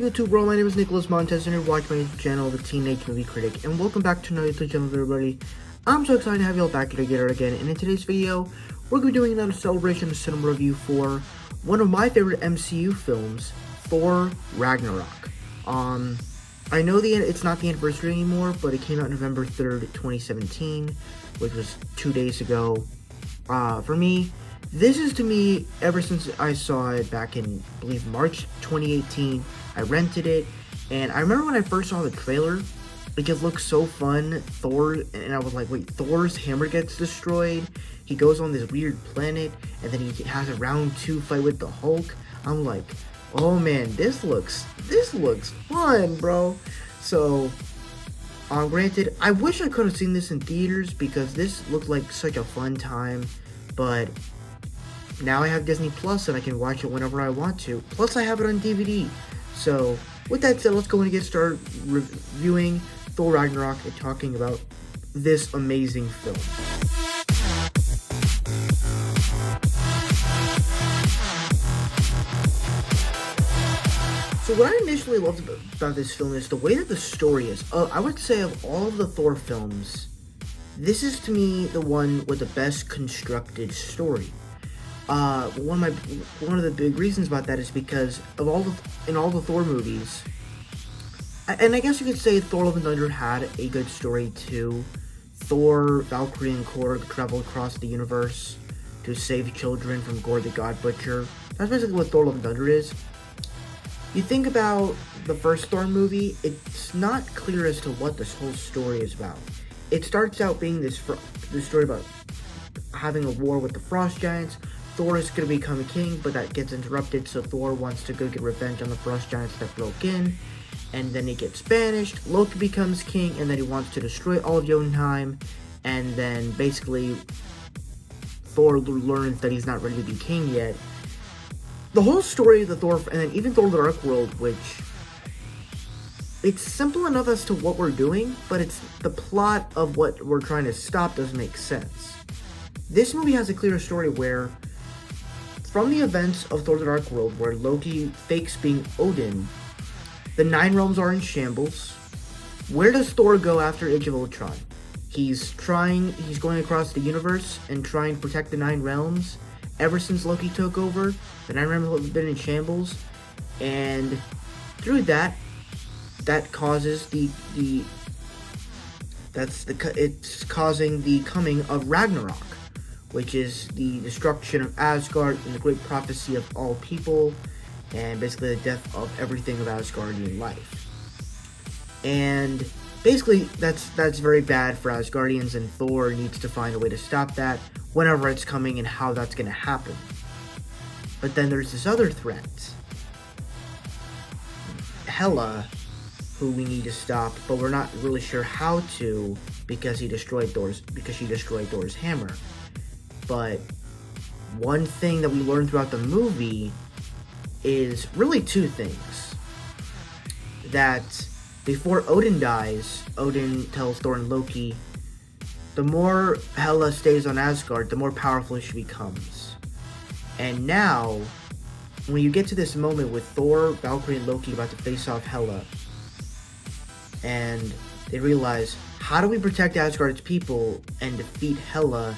YouTube world? My name is Nicholas Montez and you're watching my YouTube channel, The Teenage Movie Critic, and welcome back to another YouTube channel, everybody. I'm so excited to have y'all back here together again, and in today's video, we're going to be doing another celebration of cinema review for one of my favorite MCU films, Thor Ragnarok. I know it's not the anniversary anymore, but it came out November 3rd, 2017, which was 2 days ago. For me, this is, to me, ever since I saw it back in, I believe, March 2018, I rented it, and I remember when I first saw the trailer, it just looked so fun, Thor, and I was like, wait, Thor's hammer gets destroyed, he goes on this weird planet, and then he has a round 2 fight with the Hulk. I'm like, oh man, this looks fun, bro. So, granted, I wish I could have seen this in theaters, because this looked like such a fun time, but now I have Disney Plus and I can watch it whenever I want to. Plus, I have it on DVD. So, with that said, let's go and get started reviewing Thor Ragnarok and talking about this amazing film. So what I initially loved about this film is the way that the story is. I would say of all of the Thor films, this is to me the one with the best constructed story. One of the big reasons about that is because of in all the Thor movies, and I guess you could say Thor: Love and Thunder had a good story too. Thor, Valkyrie, and Korg travel across the universe to save children from Gore the God Butcher. That's basically what Thor: Love and Thunder is. You think about the first Thor movie, it's not clear as to what this whole story is about. It starts out being this story about having a war with the Frost Giants. Thor is going to become a king, but that gets interrupted, so Thor wants to go get revenge on the Frost Giants that broke in, and then he gets banished. Loki becomes king, and then he wants to destroy all of Jotunheim, and then basically Thor learns that he's not ready to be king yet. The whole story of the Thor, and then even Thor: The Dark World, which it's simple enough as to what we're doing, but it's the plot of what we're trying to stop doesn't make sense. This movie has a clear story where, from the events of Thor: The Dark World, where Loki fakes being Odin, the 9 realms are in shambles. Where does Thor go after Age of Ultron? He's going across the universe and trying to protect the 9 realms. Ever since Loki took over, the 9 realms have been in shambles, and through that causes it's causing the coming of Ragnarok, which is the destruction of Asgard and the great prophecy of all people, and basically the death of everything of Asgardian life. And basically, that's very bad for Asgardians, and Thor needs to find a way to stop that whenever it's coming and how that's going to happen. But then there's this other threat, Hela, who we need to stop, but we're not really sure how to because she destroyed Thor's hammer. But one thing that we learn throughout the movie is really 2 things. That before Odin dies, Odin tells Thor and Loki, the more Hela stays on Asgard, the more powerful she becomes. And now, when you get to this moment with Thor, Valkyrie, and Loki about to face off Hela, and they realize, how do we protect Asgard's people and defeat Hela,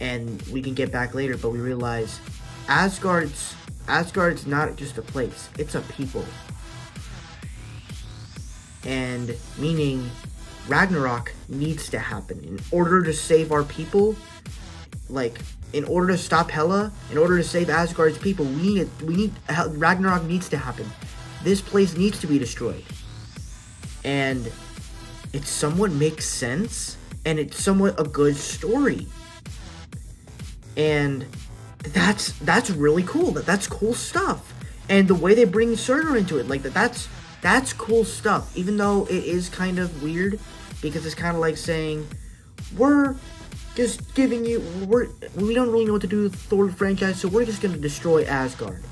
and we can get back later, but we realize Asgard's not just a place, it's a people. And meaning Ragnarok needs to happen in order to save our people. Like, in order to stop Hela, in order to save Asgard's people, Ragnarok needs to happen. This place needs to be destroyed. And it somewhat makes sense, and it's somewhat a good story. And that's really cool. That's cool stuff. And the way they bring Surtur into it, like that's cool stuff. Even though it is kind of weird, because it's kind of like saying, we're just giving you, we don't really know what to do with the Thor franchise, so we're just gonna destroy Asgard.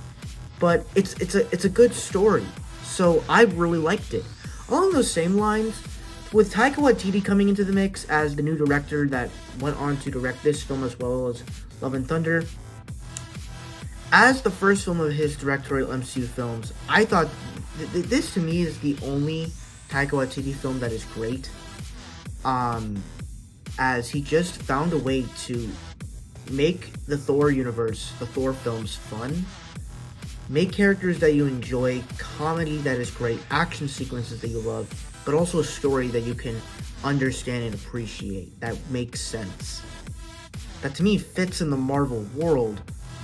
But it's a good story, so I really liked it. Along those same lines, with Taika Waititi coming into the mix as the new director that went on to direct this film as well as Love and Thunder, as the first film of his directorial MCU films, I thought this to me is the only Taika Waititi film that is great. As he just found a way to make the Thor universe, the Thor films, fun. Make characters that you enjoy, comedy that is great, action sequences that you love, but also a story that you can understand and appreciate, that makes sense. That to me fits in the Marvel world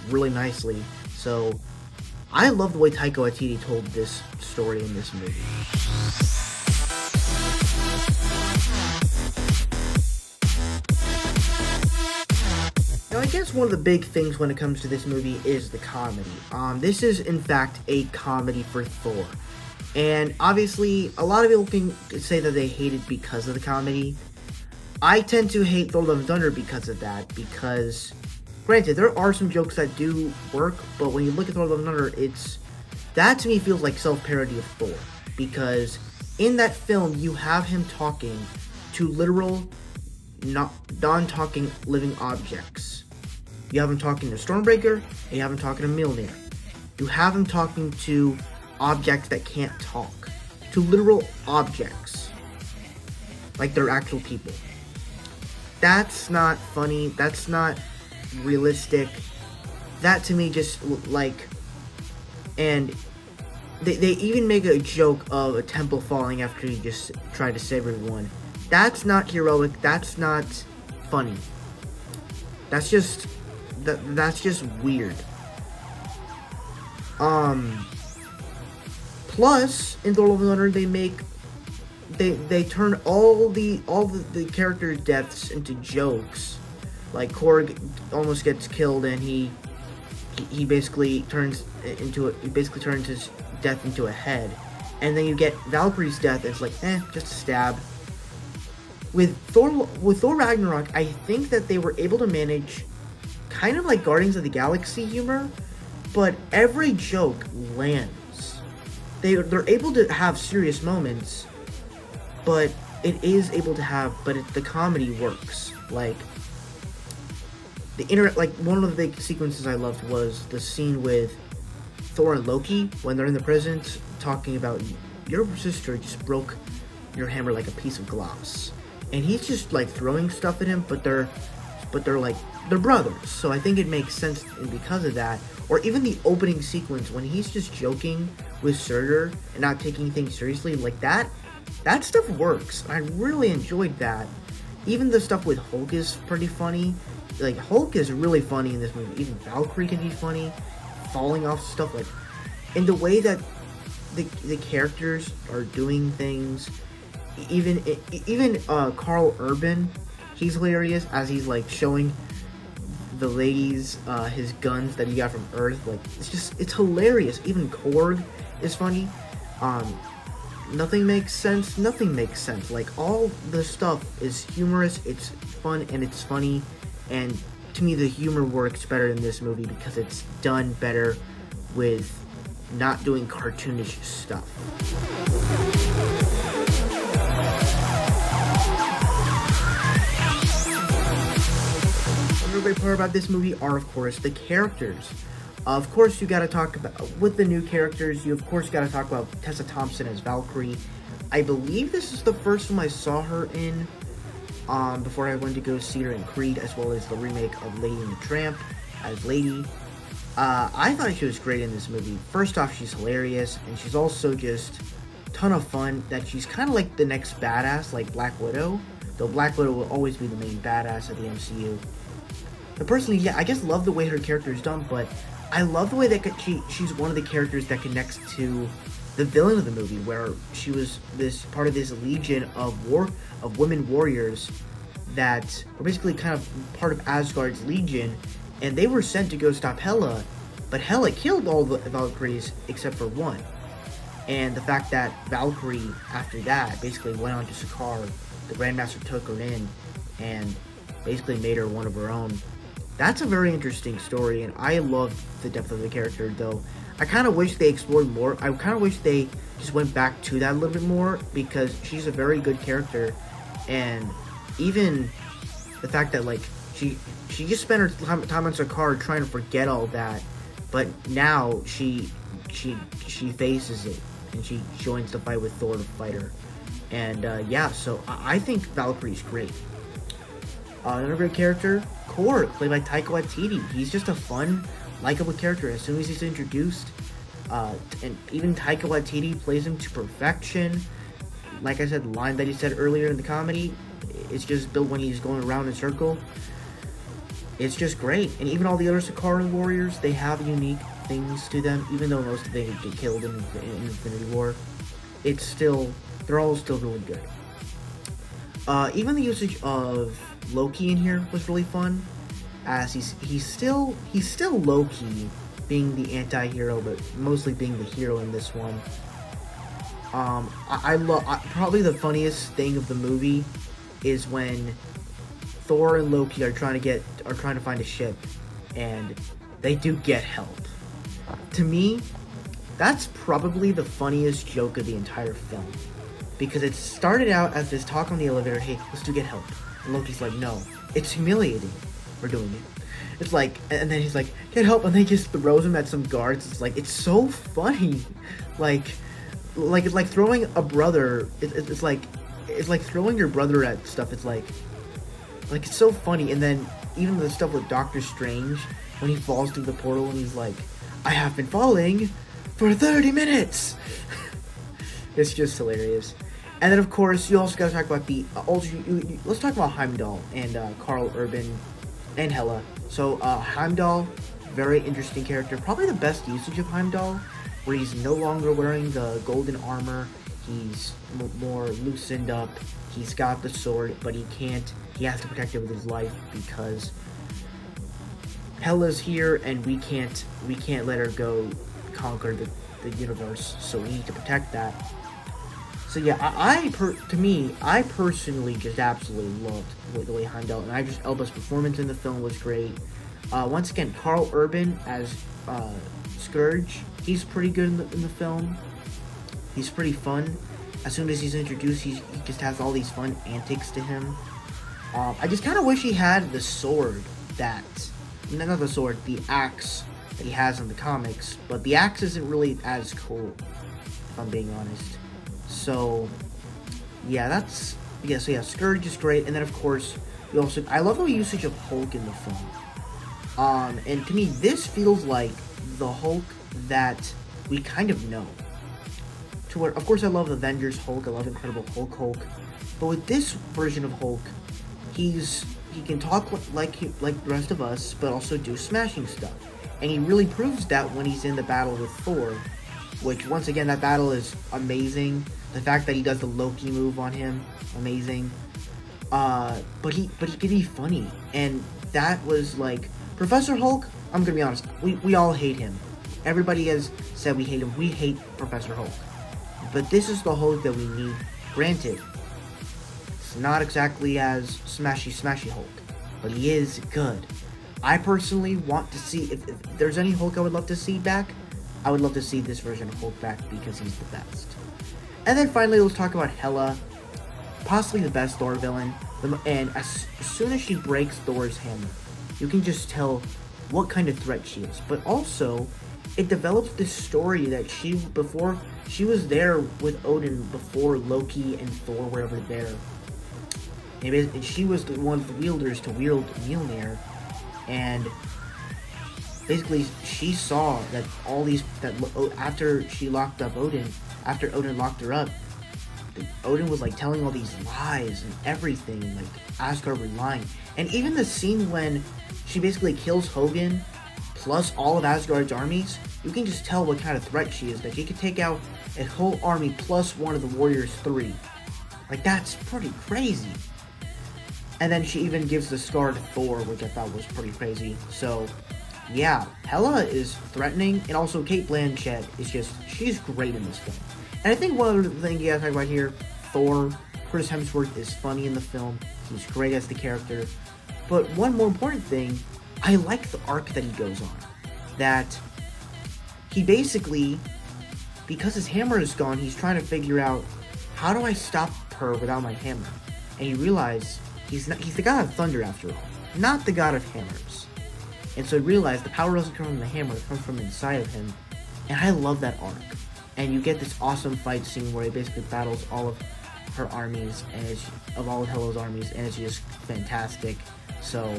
really nicely. So I love the way Taika Waititi told this story in this movie. Now, I guess one of the big things when it comes to this movie is the comedy. This is, in fact, a comedy for Thor. And obviously, a lot of people can say that they hate it because of the comedy. I tend to hate Thor Love and Thunder because of that, because, granted, there are some jokes that do work, but when you look at Thor Love and Thunder, that to me feels like self-parody of Thor. Because in that film, you have him talking to literal, non-talking living objects. You have him talking to Stormbreaker, and you have him talking to Mjolnir. You have him talking to objects that can't talk. To literal objects. Like they're actual people. That's not funny. That's not realistic. That to me just like... And they even make a joke of a temple falling after he just tried to save everyone. That's not heroic. That's not funny. That's just weird. Plus, in Thor: Love and Thunder, they turn all the characters' deaths into jokes. Like Korg almost gets killed, and he basically turns his death into a head. And then you get Valkyrie's death. It's like, just a stab. With Thor Ragnarok, I think that they were able to manage kind of like Guardians of the Galaxy humor, but every joke lands. They're able to have serious moments, but the comedy works. Like one of the big sequences I loved was the scene with Thor and Loki when they're in the prison talking about, your sister just broke your hammer like a piece of glass. And he's just like throwing stuff at him, but they're brothers. So I think it makes sense because of that. Or even the opening sequence when he's just joking with Surtur and not taking things seriously, like that stuff works. I really enjoyed that. Even the stuff with Hulk is pretty funny. Like Hulk is really funny in this movie. Even Valkyrie can be funny, falling off stuff, like, in the way that the characters are doing things. Even Carl Urban, he's hilarious as he's like showing the ladies his guns that he got from Earth. Like it's hilarious. Even Korg is funny. Nothing makes sense. Like all the stuff is humorous. It's fun and it's funny. And to me, the humor works better in this movie because it's done better with not doing cartoonish stuff. Another great part about this movie are, of course, the characters. Of course, you gotta talk about, with the new characters, you of course gotta talk about Tessa Thompson as Valkyrie. I believe this is the first film I saw her in, before I went to go see her in Creed, as well as the remake of Lady and the Tramp as Lady. I thought she was great in this movie. First off, she's hilarious, and she's also just a ton of fun. That she's kind of like the next badass, like Black Widow. Though Black Widow will always be the main badass of the MCU. But personally, yeah, I just love the way her character is done, but I love the way that she's one of the characters that connects to the villain of the movie, where she was this part of this legion of women warriors that were basically kind of part of Asgard's legion, and they were sent to go stop Hela, but Hela killed all the Valkyries except for one. And the fact that Valkyrie, after that, basically went on to Sakaar, the Grandmaster took her in, and basically made her one of her own. That's a very interesting story, and I love the depth of the character, though I kind of wish they explored more. I kind of wish they just went back to that a little bit more, because she's a very good character, and even the fact that, like, she just spent her time on Sakaar trying to forget all that, but now she faces it, and she joins the fight with Thor to fight her. And yeah, so I think Valkyrie's great. Another great character, Korg, played by Taika Waititi. He's just a fun, likable character as soon as he's introduced. And even Taika Waititi plays him to perfection. Like I said, the line that he said earlier in the comedy, it's just built when he's going around in a circle. It's just great. And even all the other Sakara warriors, they have unique things to them, even though most of them get killed in Infinity War. It's still, they're all still really good. Even the usage of Loki in here was really fun, as he's still Loki, being the anti-hero, but mostly being the hero in this one. I love, probably the funniest thing of the movie is when Thor and Loki are trying to find a ship, and they do get help. To me, that's probably the funniest joke of the entire film, because it started out as this talk on the elevator, hey, let's do get help. And Loki's like, no, it's humiliating. We're doing it. It's like, and then he's like, get help, and then he just throws him at some guards. It's like, it's so funny. It's like throwing a brother. It's like throwing your brother at stuff. It's like it's so funny. And then even the stuff with Doctor Strange, when he falls through the portal and he's like, I have been falling for 30 minutes. It's just hilarious. And then, of course, you also got to talk about let's talk about Heimdall and Karl Urban and Hela. So, Heimdall, very interesting character. Probably the best usage of Heimdall, where he's no longer wearing the golden armor. He's more loosened up. He's got the sword, but he has to protect it with his life, because Hela's here, and we can't let her go conquer the universe. So we need to protect that. So yeah, I personally just absolutely loved the way Heimdall, and Elba's performance in the film was great. Once again, Karl Urban as Scourge, he's pretty good in the film. He's pretty fun. As soon as he's introduced, he just has all these fun antics to him. I just kind of wish he had the sword not the sword, the axe that he has in the comics, but the axe isn't really as cool, if I'm being honest. So, yeah, Scourge is great, and then of course, I love the usage of Hulk in the film. And to me, this feels like the Hulk that we kind of know. To where, of course, I love Avengers Hulk, I love Incredible Hulk, but with this version of Hulk, he can talk like the rest of us, but also do smashing stuff. And he really proves that when he's in the battle with Thor, which, once again, that battle is amazing. The fact that he does the Loki move on him, amazing. But he can be funny, and that was like Professor Hulk. I'm gonna be honest, we all hate him. Everybody has said we hate him. We hate Professor Hulk, but this is the Hulk that we need. Granted, it's not exactly as smashy Hulk, but he is good. I personally want to see if there's any Hulk I would love to see back. I would love to see this version of Hulk back, because he's the best. And then finally, let's talk about Hela, possibly the best Thor villain. And as soon as she breaks Thor's hammer, you can just tell what kind of threat she is. But also, it develops this story that she was there with Odin before Loki and Thor were ever there. And she was one of the wielders to wield Mjolnir, and basically she saw that after she locked up Odin, after Odin locked her up, Odin was like telling all these lies and everything, like Asgard were lying. And even the scene when she basically kills Hogun plus all of Asgard's armies, you can just tell what kind of threat she is, that she could take out a whole army plus one of the Warriors 3. Like, that's pretty crazy. And then she even gives the scar to Thor, which I thought was pretty crazy. So, yeah, Hela is threatening, and also Cate Blanchett she's great in this film. And I think one other thing you gotta talk about here, Thor, Chris Hemsworth is funny in the film. He's great as the character. But one more important thing, I like the arc that he goes on. That he basically, because his hammer is gone, he's trying to figure out, how do I stop her without my hammer? And you realize he's the god of thunder after all, not the god of hammers. And so he realized the power doesn't come from the hammer, it comes from inside of him. And I love that arc. and you get this awesome fight scene where he basically battles all of her armies, of all of Hela's armies, and it's just fantastic. So,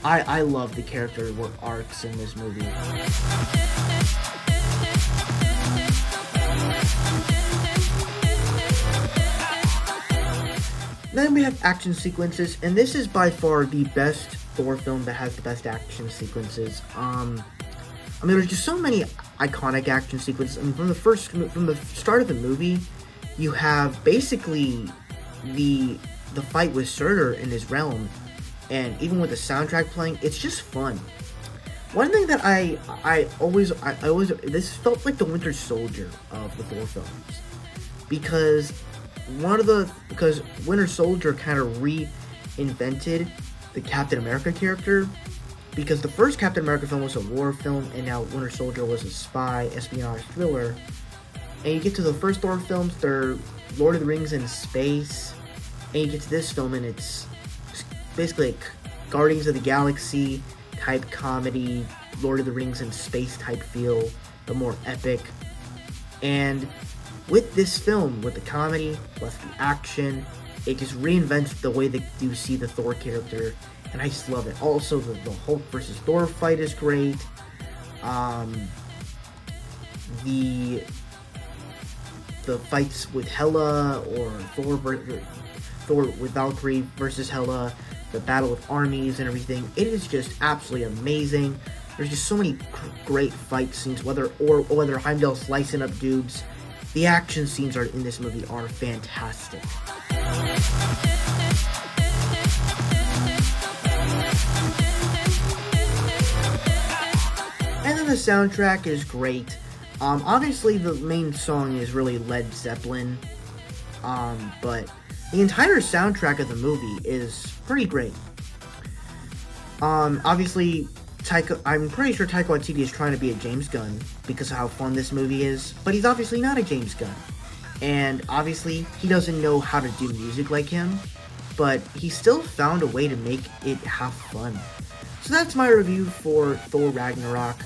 I love the character arcs in this movie. Then we have action sequences, and this is by far the best Thor film that has the best action sequences. I mean, there's just so many iconic action sequences. I mean, from the start of the movie, you have basically the fight with Surtur in his realm, and even with the soundtrack playing, it's just fun. One thing that I always this felt like the Winter Soldier of the Thor films, because Winter Soldier kind of reinvented the Captain America character, because the first Captain America film was a war film, and now Winter Soldier was a spy espionage thriller. And you get to the first Thor films, they're Lord of the Rings in space, and you get to this film, and it's basically like Guardians of the Galaxy type comedy, Lord of the Rings in space type feel, but more epic. And with this film, with the comedy plus the action, it just reinvents the way that you see the Thor character, and I just love it. Also, the Hulk versus Thor fight is great. The fights with Hela, or Thor with Valkyrie versus Hela, the battle with armies and everything, it is just absolutely amazing. There's just so many great fight scenes, whether Heimdall slicing up dudes. The action scenes in this movie are fantastic. And then the soundtrack is great. Obviously the main song is really Led Zeppelin, but the entire soundtrack of the movie is pretty great. Obviously, I'm pretty sure Taika Waititi is trying to be a James Gunn because of how fun this movie is, but he's obviously not a James Gunn. And obviously, he doesn't know how to do music like him, but he still found a way to make it have fun. So that's my review for Thor Ragnarok.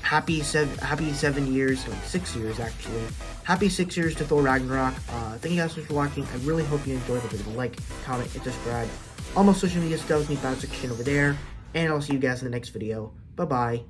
Happy 7 years, like 6 years actually. Happy 6 years to Thor Ragnarok. Thank you guys so much for watching. I really hope you enjoyed the video. Like, comment, and subscribe. All my social media stuff in the section over there. And I'll see you guys in the next video. Bye-bye.